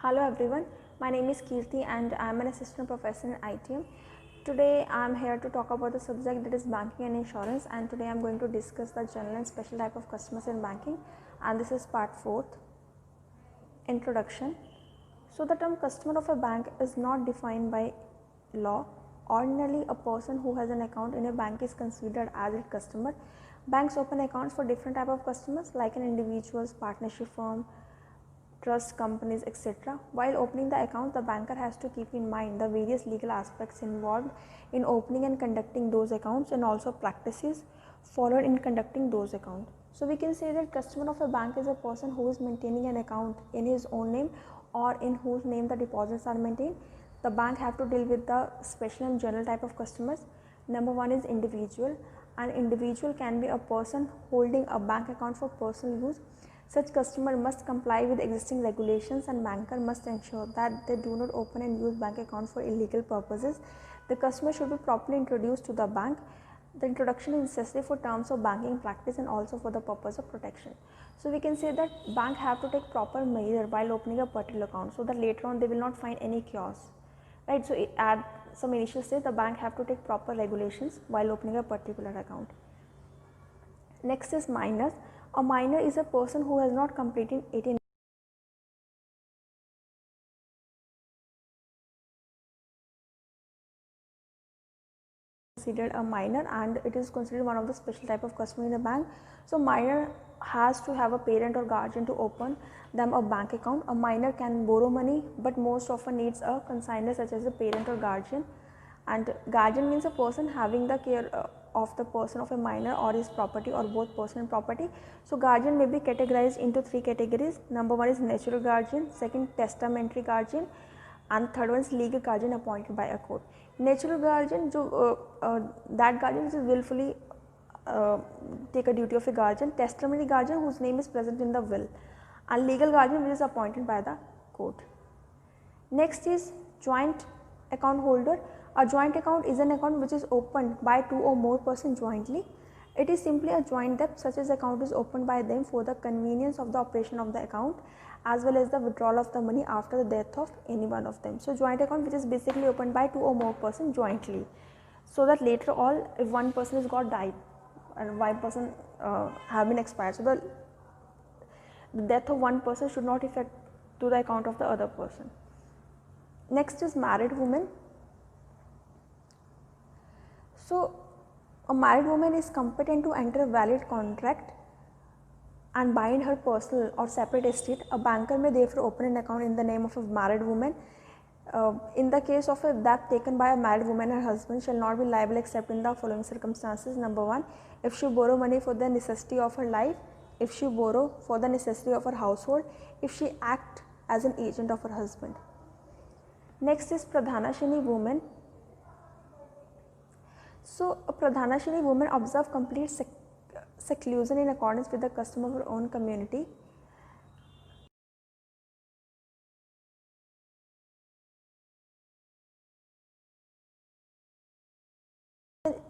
Hello everyone, my name is Kirti and I am an assistant professor in ITM. Today I am here to talk about the subject that is banking and insurance, and today I am going to discuss the general and special type of customers in banking, and this is part 4th. Introduction. So the term customer of a bank is not defined by law. Ordinarily, a person who has an account in a bank is considered as a customer. Banks open accounts for different type of customers like an individuals, partnership firm, trust companies, etc. While opening the account, the banker has to keep in mind the various legal aspects involved in opening and conducting those accounts, and also practices followed in conducting those accounts. So we can say that customer of a bank is a person who is maintaining an account in his own name or in whose name the deposits are maintained. The bank have to deal with the special and general type of customers. Number one is individual. An individual can be a person holding a bank account for personal use. Such customer must comply with existing regulations, and banker must ensure that they do not open and use bank account for illegal purposes. The customer should be properly introduced to the bank. The introduction is necessary for terms of banking practice and also for the purpose of protection. So we can say that bank have to take proper measure while opening a particular account, so that later on they will not find any chaos, right? So at some initial stage the bank have to take proper regulations while opening a particular account. Next is minor. A minor is a person who has not completed 18 considered a minor, and it is considered one of the special type of customer in a bank. So minor has to have a parent or guardian to open them a bank account. A minor can borrow money, but most often needs a consignor such as a parent or guardian. And guardian means a person having the care of the person of a minor or his property, or both person and property. So guardian may be categorized into 3 categories. Number 1 is natural guardian, second testamentary guardian, and third one is legal guardian appointed by a court. Natural guardian, that guardian is willfully take a duty of a guardian. Testamentary guardian whose name is present in the will, and legal guardian which is appointed by the court. Next is joint account holder. A joint account is an account which is opened by 2 or more persons jointly. It is simply a joint debt, such as account is opened by them for the convenience of the operation of the account as well as the withdrawal of the money after the death of any one of them. So joint account which is basically opened by 2 or more persons jointly, so that later on if one person has got died and one person have been expired, so the death of one person should not affect to the account of the other person. Next is married woman. So a married woman is competent to enter a valid contract and bind her personal or separate estate. A banker may therefore open an account in the name of a married woman. In the case of a debt taken by a married woman, her husband shall not be liable except in the following circumstances. Number 1, if she borrow money for the necessity of her life, if she borrow for the necessity of her household, if she act as an agent of her husband. Next is Pradhanashini woman. So a Pradhanashini woman observe complete seclusion in accordance with the custom of her own community.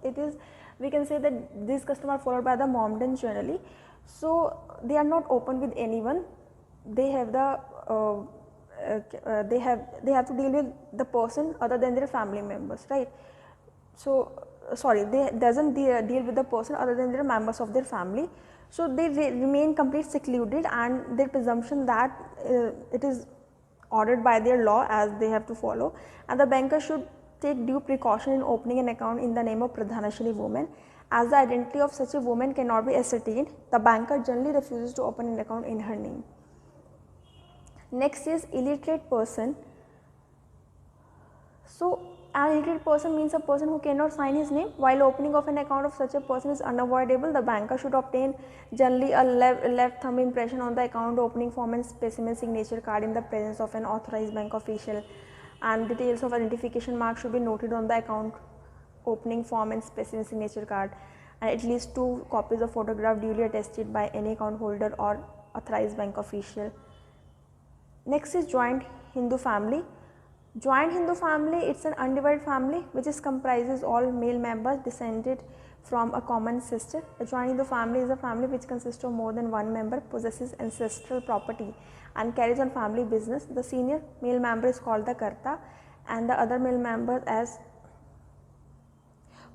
It is, we can say that these customs are followed by the Mohammedan generally. So they are not open with anyone. They have the they have to deal with the person other than their family members, right? So sorry, they doesn't deal with the person other than their members of their family. So they remain completely secluded, and their presumption that it is ordered by their law as they have to follow, and the banker should take due precaution in opening an account in the name of Pradhanashini woman. As the identity of such a woman cannot be ascertained, the banker generally refuses to open an account in her name. Next is illiterate person. So an illiterate person means a person who cannot sign his name. While opening of an account of such a person is unavoidable, the banker should obtain generally a left thumb impression on the account opening form and specimen signature card in the presence of an authorized bank official, and details of identification mark should be noted on the account opening form and specimen signature card, and at least 2 copies of photograph duly attested by any account holder or authorized bank official. Next is joint Hindu family. Joint Hindu family, it's an undivided family which is comprises all male members descended from a common sister. A joint Hindu family is a family which consists of more than one member, possesses ancestral property and carries on family business. The senior male member is called the Karta and the other male members as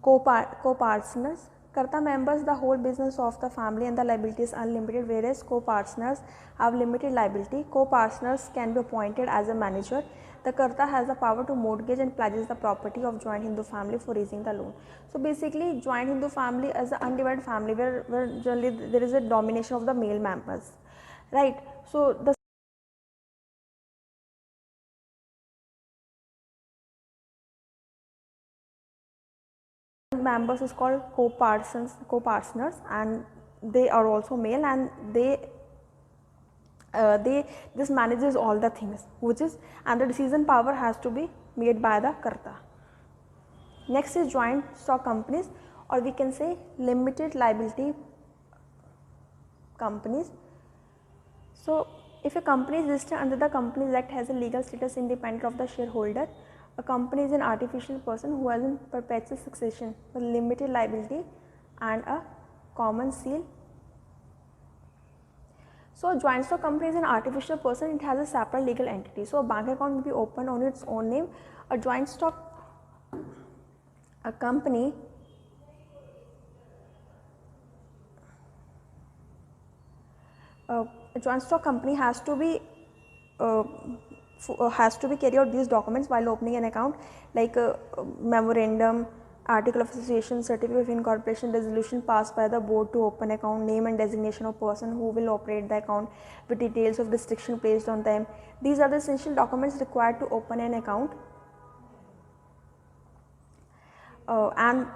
co-partners. Karta members the whole business of the family and the liability is unlimited, whereas co-partners have limited liability. Co-partners can be appointed as a manager. The Karta has the power to mortgage and pledges the property of joint Hindu family for raising the loan. So basically, joint Hindu family is an undivided family where generally there is a domination of the male members, right? So the members is called co-partners, and they are also male, and they this manages all the things, which is, and the decision power has to be made by the Karta. Next is joint stock companies, or we can say limited liability companies. So if a company is listed under the Companies Act, has a legal status independent of the shareholder. A company is an artificial person who has in perpetual succession with limited liability and a common seal. So a joint stock company is an artificial person, it has a separate legal entity. So a bank account will be opened on its own name. A joint stock a company a joint stock company has to be carry out these documents while opening an account, like a memorandum, article of association, certificate of incorporation, resolution passed by the board to open account, name and designation of person who will operate the account with details of restriction placed on them. These are the essential documents required to open an account, and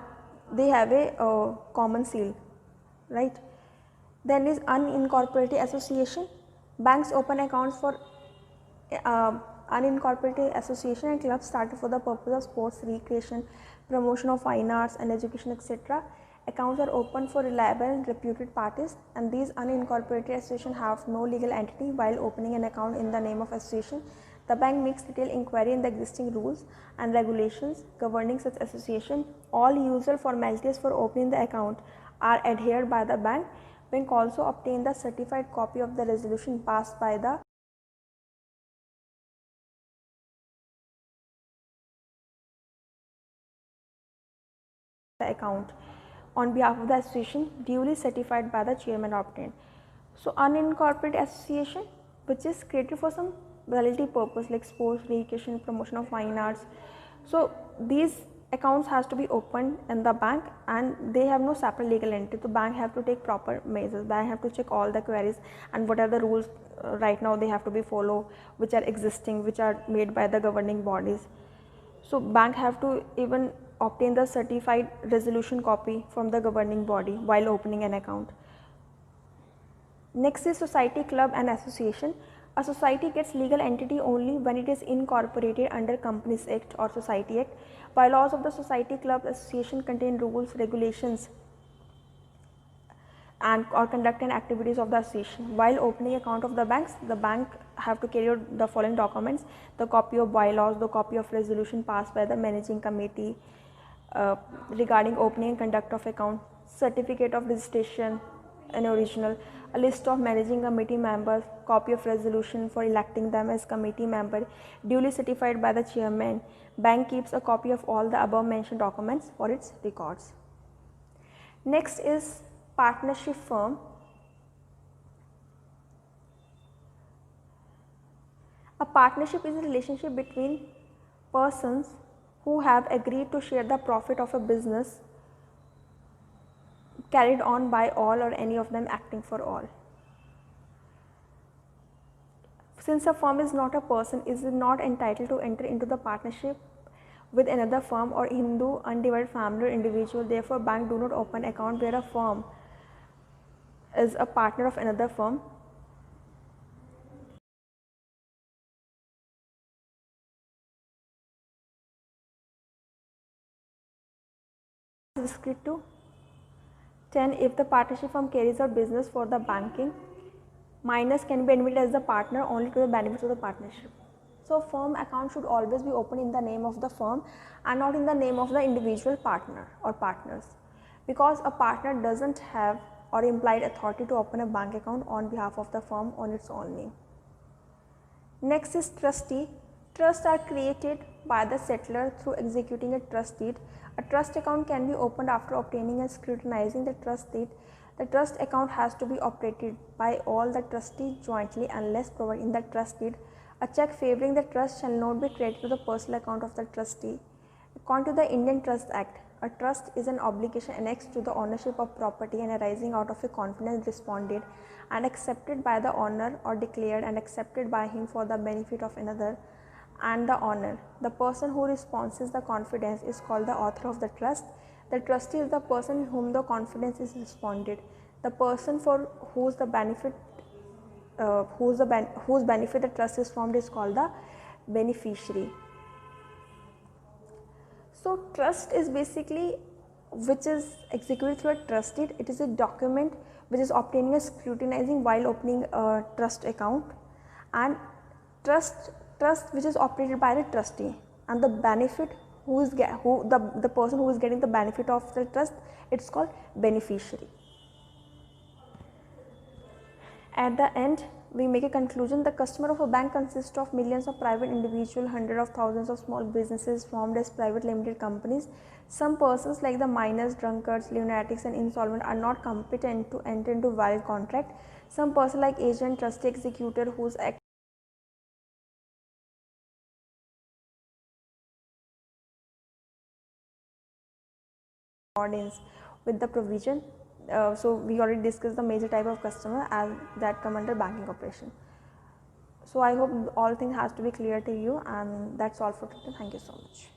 they have a common seal, right? Then is unincorporated association. Banks open accounts for unincorporated association and clubs started for the purpose of sports, recreation, promotion of fine arts and education, etc. Accounts are open for reliable and reputed parties, and these unincorporated associations have no legal entity. While opening an account in the name of association, the bank makes detailed inquiry in the existing rules and regulations governing such association. All usual formalities for opening the account are adhered by the bank. Bank also obtain the certified copy of the resolution passed by the account on behalf of the association, duly certified by the chairman, obtained. So unincorporated association, which is created for some relative purpose like sports, recreation, promotion of fine arts. So these accounts has to be opened in the bank, and they have no separate legal entity. The bank have to take proper measures. Bank have to check all the queries and what are the rules right now they have to be follow, which are existing, which are made by the governing bodies. So bank have to even obtain the certified resolution copy from the governing body while opening an account. Next is society, club and association. A society gets legal entity only when it is incorporated under Companies Act or Society Act. Bylaws of the society, club, association contain rules, regulations and or conduct and activities of the association. While opening account of the banks, the bank have to carry out the following documents: the copy of bylaws, the copy of resolution passed by the managing committee regarding opening and conduct of account, certificate of registration an original, a list of managing committee members, copy of resolution for electing them as committee member duly certified by the chairman. Bank keeps a copy of all the above mentioned documents for its records. Next is partnership firm. A partnership is a relationship between persons who have agreed to share the profit of a business carried on by all or any of them acting for all. Since a firm is not a person, is not entitled to enter into the partnership with another firm or Hindu undivided family or individual. Therefore, bank do not open account where a firm is a partner of another firm. Discrete to 10. If the partnership firm carries out business for the banking, minors can be admitted as the partner only to the benefits of the partnership. So firm account should always be opened in the name of the firm and not in the name of the individual partner or partners, because a partner doesn't have or implied authority to open a bank account on behalf of the firm on its own name. Next is trustee. Trusts are created by the settlor through executing a trust deed. A trust account can be opened after obtaining and scrutinizing the trust deed. The trust account has to be operated by all the trustees jointly unless provided in the trust deed. A check favoring the trust shall not be credited to the personal account of the trustee. According to the Indian Trust Act, a trust is an obligation annexed to the ownership of property and arising out of a confidence responded and accepted by the owner or declared and accepted by him for the benefit of another and the owner. The person who responds the confidence is called the author of the trust. The trustee is the person in whom the confidence is responded. The person for whose the benefit whose benefit the trust is formed is called the beneficiary. So trust is basically which is executed through a trust deed. It is a document which is obtaining a scrutinizing while opening a trust account, and trust which is operated by the trustee, and the benefit the person who is getting the benefit of the trust, it's called beneficiary. At the end, we make a conclusion. The customer of a bank consists of millions of private individuals, hundreds of thousands of small businesses formed as private limited companies. Some persons like the minors, drunkards, lunatics and insolvent are not competent to enter into valid contract. Some person like agent, trustee, executor whose act accordance with the provision. So we already discussed the major type of customer as that come under banking operation. So I hope all things has to be clear to you, and that's all for today. Thank you so much.